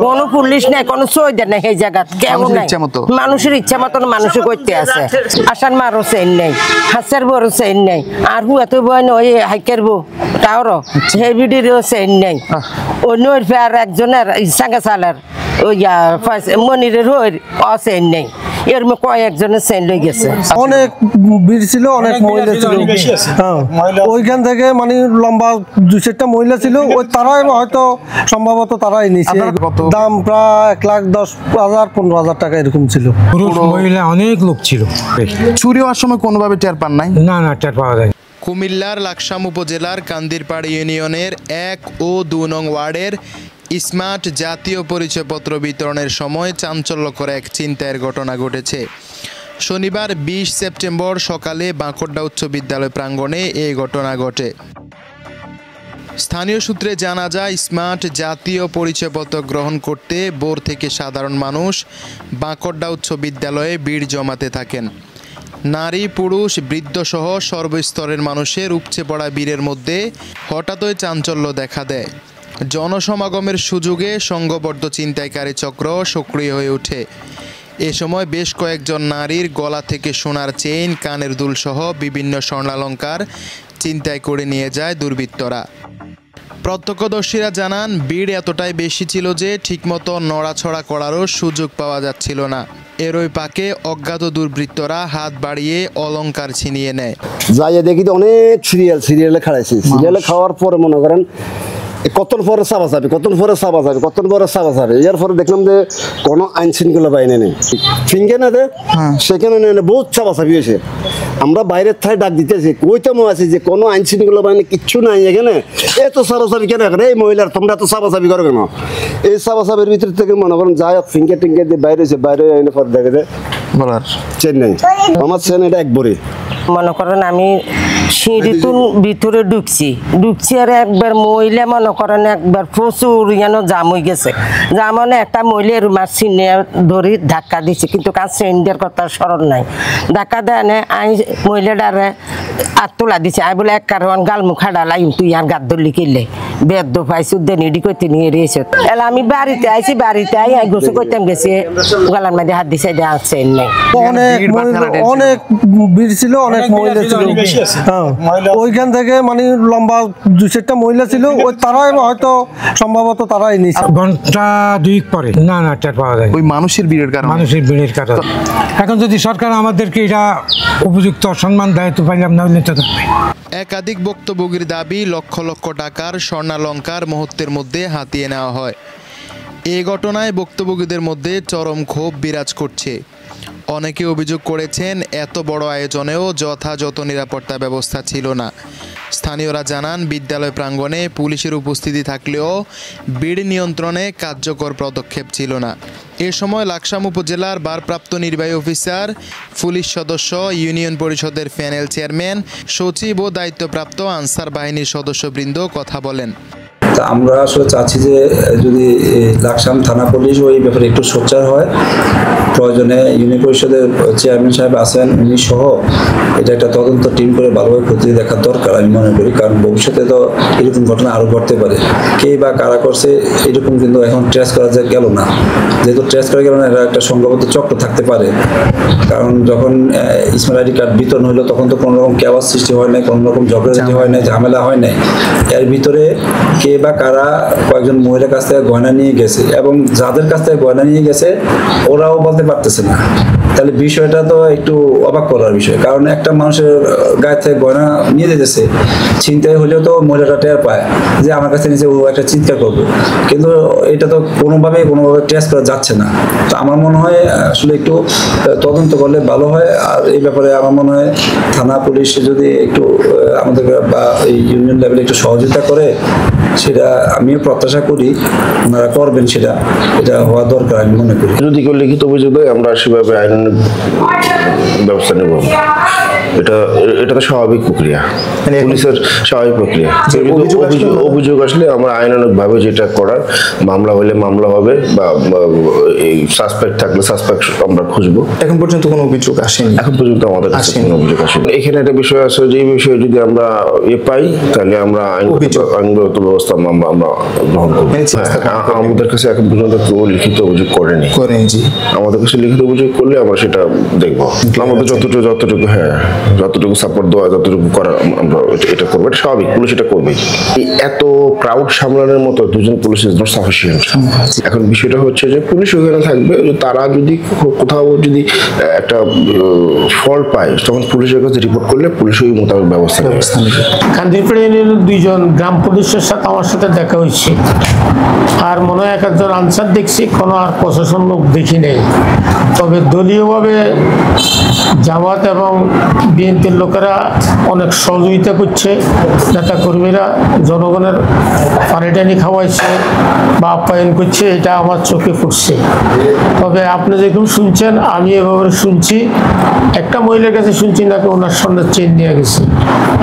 কোন পুলিশ নাই, কোন সৈদার নাই এই জায়গা, কেউ নাই। মানুষের ইচ্ছা মতন মানুষে করতে আছে। আসার মারও চেন নেই, হাসের বড় চেন নেই, আর হুয়া তো বই ওই হাইকের বউ তাওরও সেই ভিডিও চেন নেই। অন্য আর একজনের সাঙ্গা সালার ওই মনিরের হই অচেন নেই। এর কয়েকজনের চেন লই গেছে। অনেক ভিড় ছিল, অনেক মহিলা ছিল। ওইখান থেকে মানে লম্বা 2-4টা মহিলা ছিল, ওই তারাই হয়তো সম্ভবত তারাই নিছে। দাম প্রায় 1,10,000-15,000 টাকা এরকম ছিল। পুরুষ মহিলা অনেক লোক ছিল। চুরি হওয়ার সময় কোনোভাবে টের পান নাই? না না, টের পাওয়া যায়। কুমিল্লার লাকসাম উপজেলার কান্দিরপাড় ইউনিয়নের 1 ও 2 নং ওয়ার্ডের স্মার্ট জাতীয় পরিচয়পত্র বিতরণের সময় চাঞ্চল্যকর এক ছিনতাইয়ের ঘটনা ঘটেছে। শনিবার 20 সেপ্টেম্বর সকালে বাঁকড়া উচ্চ বিদ্যালয় প্রাঙ্গণে এই ঘটনা ঘটে। স্থানীয় সূত্রে জানা যায়, স্মার্ট জাতীয় পরিচয়পত্র গ্রহণ করতে ভোর থেকে সাধারণ মানুষ বাঁকড়া উচ্চ বিদ্যালয়ে ভিড় জমাতে থাকেন। নারী, পুরুষ, বৃদ্ধসহ সর্বস্তরের মানুষের উপচে পড়া ভিড়ের মধ্যে হঠাৎই চাঞ্চল্য দেখা দেয়। জনসমাগমের সুযোগে সংঘবদ্ধ ছিনতাইকারী চক্র সক্রিয় হয়ে ওঠে। এ সময় বেশ কয়েকজন নারীর গলা থেকে সোনার চেইন, কানের দুলসহ বিভিন্ন স্বর্ণালংকার ছিনতাই করে নিয়ে যায় দুর্বৃত্তরা। প্রত্যক্ষদর্শীরা জানান, ভিড় এতটাই বেশি ছিল যে ঠিকমতো নড়াছড়া করারও সুযোগ পাওয়া যাচ্ছিল না। এরই পাকে অজ্ঞাত দুর্বৃত্তরা হাত বাড়িয়ে অলংকার ছিনিয়ে নেয়। যাইয়া দেখি তো অনেক সিরিয়ালে খাড়াইছে। সিরিয়ালে খাওয়ার পরে মনে করেন কতক্ষণ পরে চাপা যাবে, এর পরে দেখলাম যে কোনো আইন শৃঙ্খলা বাহিনী নেই, ফিঙ্গে না দেয় সেখানে বহুত চাপাচাপি হয়েছে। আমরা বাইরের থাই ডাক দিতেছি, কইতেও আছি যে কোনো আইন শৃঙ্খলা বাহিনী কিচ্ছু নাই এখানে, এত চাপাচাপি কেন করে এই মহিলার, তোমরা এত চাপাচাপি করো কেন? এই চাপাচাপির ভিতর থেকে মনে করেন যাই হোক ফিঙ্গে টিঙ্গে দিয়ে বাইরে হয়েছে, বাইরে এনে পরে দেখে যে চেন্নাই আমার চেন্নাইটা এক বড়ি। মনে করেন আমি সিঁড়িতুন ভিতরে ঢুকছি আর একবার মহিলা মনে করেন একবার প্রচুর জাম হয়ে গেছে। জামনে একটা মহিলা রুমার সিনে ধরি ধাক্কা দিচ্ছে, কিন্তু কাজ সেন্ডের কথা স্মরণ নাই। ধাক্কা দেয় না, আমি মহিলাটারে আর তোলা দিছে। আমি বলে এক কারণ গাল মুখা ডালাই তুই আর গাদ ধরলি কিনলে বেদ পাইছু দেনি করতে নিয়ে এসে এলে আমি বাড়িতে আইছি। বাড়িতে আই গোসু করতাম গেছি, গালার মাঝে হাত দিছে আসছেন নাই। অনেক ভিড় ছিল, অনেক মহিলা ছিল। ওইখান থেকে মানে লম্বা 2-4টা মহিলা ছিল, ওই তারাই হয়তো সম্ভবত তারাই নিছে। ঘন্টা 2 পরে না না, টের পাওয়া যায়। ওই মানুষের ভিড়ের কারণে। এখন যদি সরকার আমাদেরকে এটা উপযুক্ত সম্মান দেয় তো পাইলাম, না হলে তো একাধিক ভুক্তভোগীর দাবি, লক্ষ লক্ষ টাকার স্বর্ণালংকার মুহূর্তের মধ্যে হাতিয়ে নেওয়া হয়। এই ঘটনায় ভুক্তভোগীদের মধ্যে চরম ক্ষোভ বিরাজ করছে। অনেকে অভিযোগ করেছেন, এত বড় আয়োজনেও যথাযথ নিরাপত্তা ব্যবস্থা ছিল না। স্থানীয়রা জানান, বিদ্যালয় প্রাঙ্গণে পুলিশের উপস্থিতি থাকলেও ভিড় নিয়ন্ত্রণে কার্যকর পদক্ষেপ ছিল না। এ সময় লাকসাম উপজেলার ভারপ্রাপ্ত নির্বাহী অফিসার, পুলিশ সদস্য, ইউনিয়ন পরিষদের প্যানেল চেয়ারম্যান, সচিব ও দায়িত্বপ্রাপ্ত আনসার বাহিনীর সদস্যবৃন্দ কথা বলেন। আমরা আসলে চাচ্ছি যে যদি লাকসাম থানা পুলিশ ওই ব্যাপারে একটু সোচ্চার হয়, প্রয়োজনে ইউনিয়ন পরিষদের চেয়ারম্যান সাহেব আছেন, উনি সহ এটা একটা তদন্ত টিম করে ভালোভাবে খতিয়ে দেখার দরকার আমি মনে করি। কারণ ভবিষ্যতে তো এরকম ঘটনা আরও ঘটতে পারে। কে বা কারা করছে এরকম কিন্তু এখন ট্রেস করা গেল না। যেহেতু ট্রেস করা গেল না, এটা একটা সংঘবদ্ধ চক্র থাকতে পারে। কারণ যখন স্মার্ট আইডি কার্ড বিতরণ হলো তখন তো কোনো রকম কেওয়াস সৃষ্টি হয় নাই, কোনো রকম ঝগড়াঝাটি হয় নাই, ঝামেলা হয় নাই। এর ভিতরে কে বা কারা কয়েকজন মহিলার কাছ থেকে গয়না নিয়ে গেছে, এবং যাদের কাছ থেকে গয়না নিয়ে গেছে ওরাও বলতে পারতেছে না। তাহলে বিষয়টা তো একটু অবাক করার বিষয়। কারণ একটা মানুষের গায়ে থেকে গয়না নিয়ে যেতেছে, ছিনতাই হলেও তো মহিলাটা টের পায় যে আমার কাছে নিচে ও একটা চিৎকার করবে, কিন্তু এটা তো কোনোভাবে টেস্ট করা যাচ্ছে না। তো আমার মনে হয় আসলে একটু তদন্ত করলে ভালো হয়। আর এই ব্যাপারে আমার মনে হয় থানা পুলিশ যদি একটু আমাদের বা এই ইউনিয়ন লেভেলে একটু সহযোগিতা করে, সেটা আমিও প্রত্যাশা করি ওনারা করবেন, এটা হওয়া দরকার আমি মনে করি। যদি কেউ লিখিত অভিযোগ দেয় আমরা সেভাবে আইন ব্যবস্থা নেব। এটা তো স্বাভাবিক প্রক্রিয়া, পুলিশের স্বাভাবিক প্রক্রিয়া। অভিযোগ আসলে আমরা আইনানুগভাবে যেটা করার, মামলা হলে মামলা হবে, বা এই সাসপেক্ট থাকলে সাসপেক্ট আমরা খুঁজবো। এখন পর্যন্ত কোনো অভিযোগ আসেনি? এখন পর্যন্ত আমাদের কাছে কোনো অভিযোগ আসেনি। এখানে একটা বিষয় আছে, যে বিষয়ে যদি আমরা পাই তাহলে আমরা আইনগত ব্যবস্থা আমরা গ্রহণ করবো। আমাদের কাছে এখন পর্যন্ত কেউ লিখিত অভিযোগ করেনি। আমাদের কাছে লিখিত অভিযোগ করলে আমরা সেটা দেখবো। আমাদের যতটুকু সাপোর্ট দেওয়া, যতটুকু করা আমরা এটা করবো। এটা স্বাভাবিক, পুলিশ এটা করবে। এত ক্রাউড সামলানোর মতো দুজন পুলিশ ইজ নট সাফিসিয়েন্ট। এখন বিষয়টা হচ্ছে যে পুলিশ ওখানে থাকবে, তারা যদি কোথাও যদি একটা ফল্ট পায় তখন পুলিশের কাছে রিপোর্ট করলে পুলিশ ওই মোতাবেক ব্যবস্থা নেবে। কান্দিরপাড়া ইউনিয়নের 2 জন গ্রাম পুলিশের সাথে আমার সাথে দেখা হয়েছে, আর মনে হয় 1 জন আনসার দেখছি, কোনো আর প্রশাসন লোক দেখি নেই। তবে দলীয়ভাবে জামাত এবং বিএনপির লোকেরা অনেক সহযোগিতা করছে, নেতাকর্মীরা জনগণের পানি টানি খাওয়াইছে বা আপ্যায়ন করছে, এটা আমার চোখে পড়ছে। তবে আপনি যেরকম শুনছেন আমি এভাবে শুনছি, একটা মহিলার কাছে শুনছি নাকি ওনার সামনে চেন নিয়ে গেছে,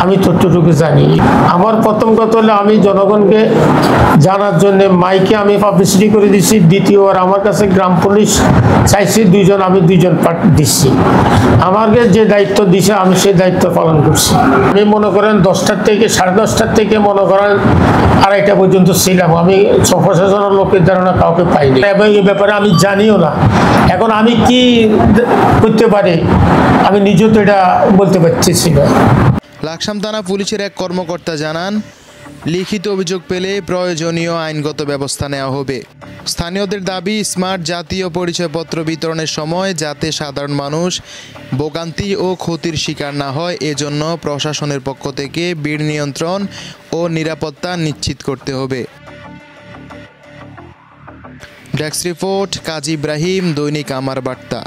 আমি ততটুকু জানি। আমার প্রথম কথা হলো আমি জনগণকে জানার জন্য মাইকে আমি পাবলিসিটি করে দিচ্ছি। দ্বিতীয়বার আমার কাছে গ্রাম পুলিশ চাইছি 2 জন, আমি 2 জন দিচ্ছি। আমাকে যে দায়িত্ব দিছে আমি সেই দায়িত্ব পালন করছি। আমি মনে করেন 10টার থেকে 10:30টার থেকে মনে করেন 2:30 পর্যন্ত ছিলাম। আমি প্রশাসনের লোকের ধারণা কাউকে পাইনি এবং এই ব্যাপারে আমি জানিও না। এখন আমি কি করতে পারি আমি নিজেও তো এটা বলতে পারতেছি না। লাকসাম থানা পুলিশের এক কর্মকর্তা জানান, লিখিত অভিযোগ পেলে প্রয়োজনীয় আইনগত ব্যবস্থা নেওয়া হবে। স্থানীয়দের দাবি, স্মার্ট জাতীয় পরিচয়পত্র বিতরণের সময় যাতে সাধারণ মানুষ ভোগান্তি ও ক্ষতির শিকার না হয়, এজন্য প্রশাসনের পক্ষ থেকে ভিড় নিয়ন্ত্রণ ও নিরাপত্তা নিশ্চিত করতে হবে। ডেস্ক রিপোর্ট, কাজী ইব্রাহিম, দৈনিক আমার বার্তা।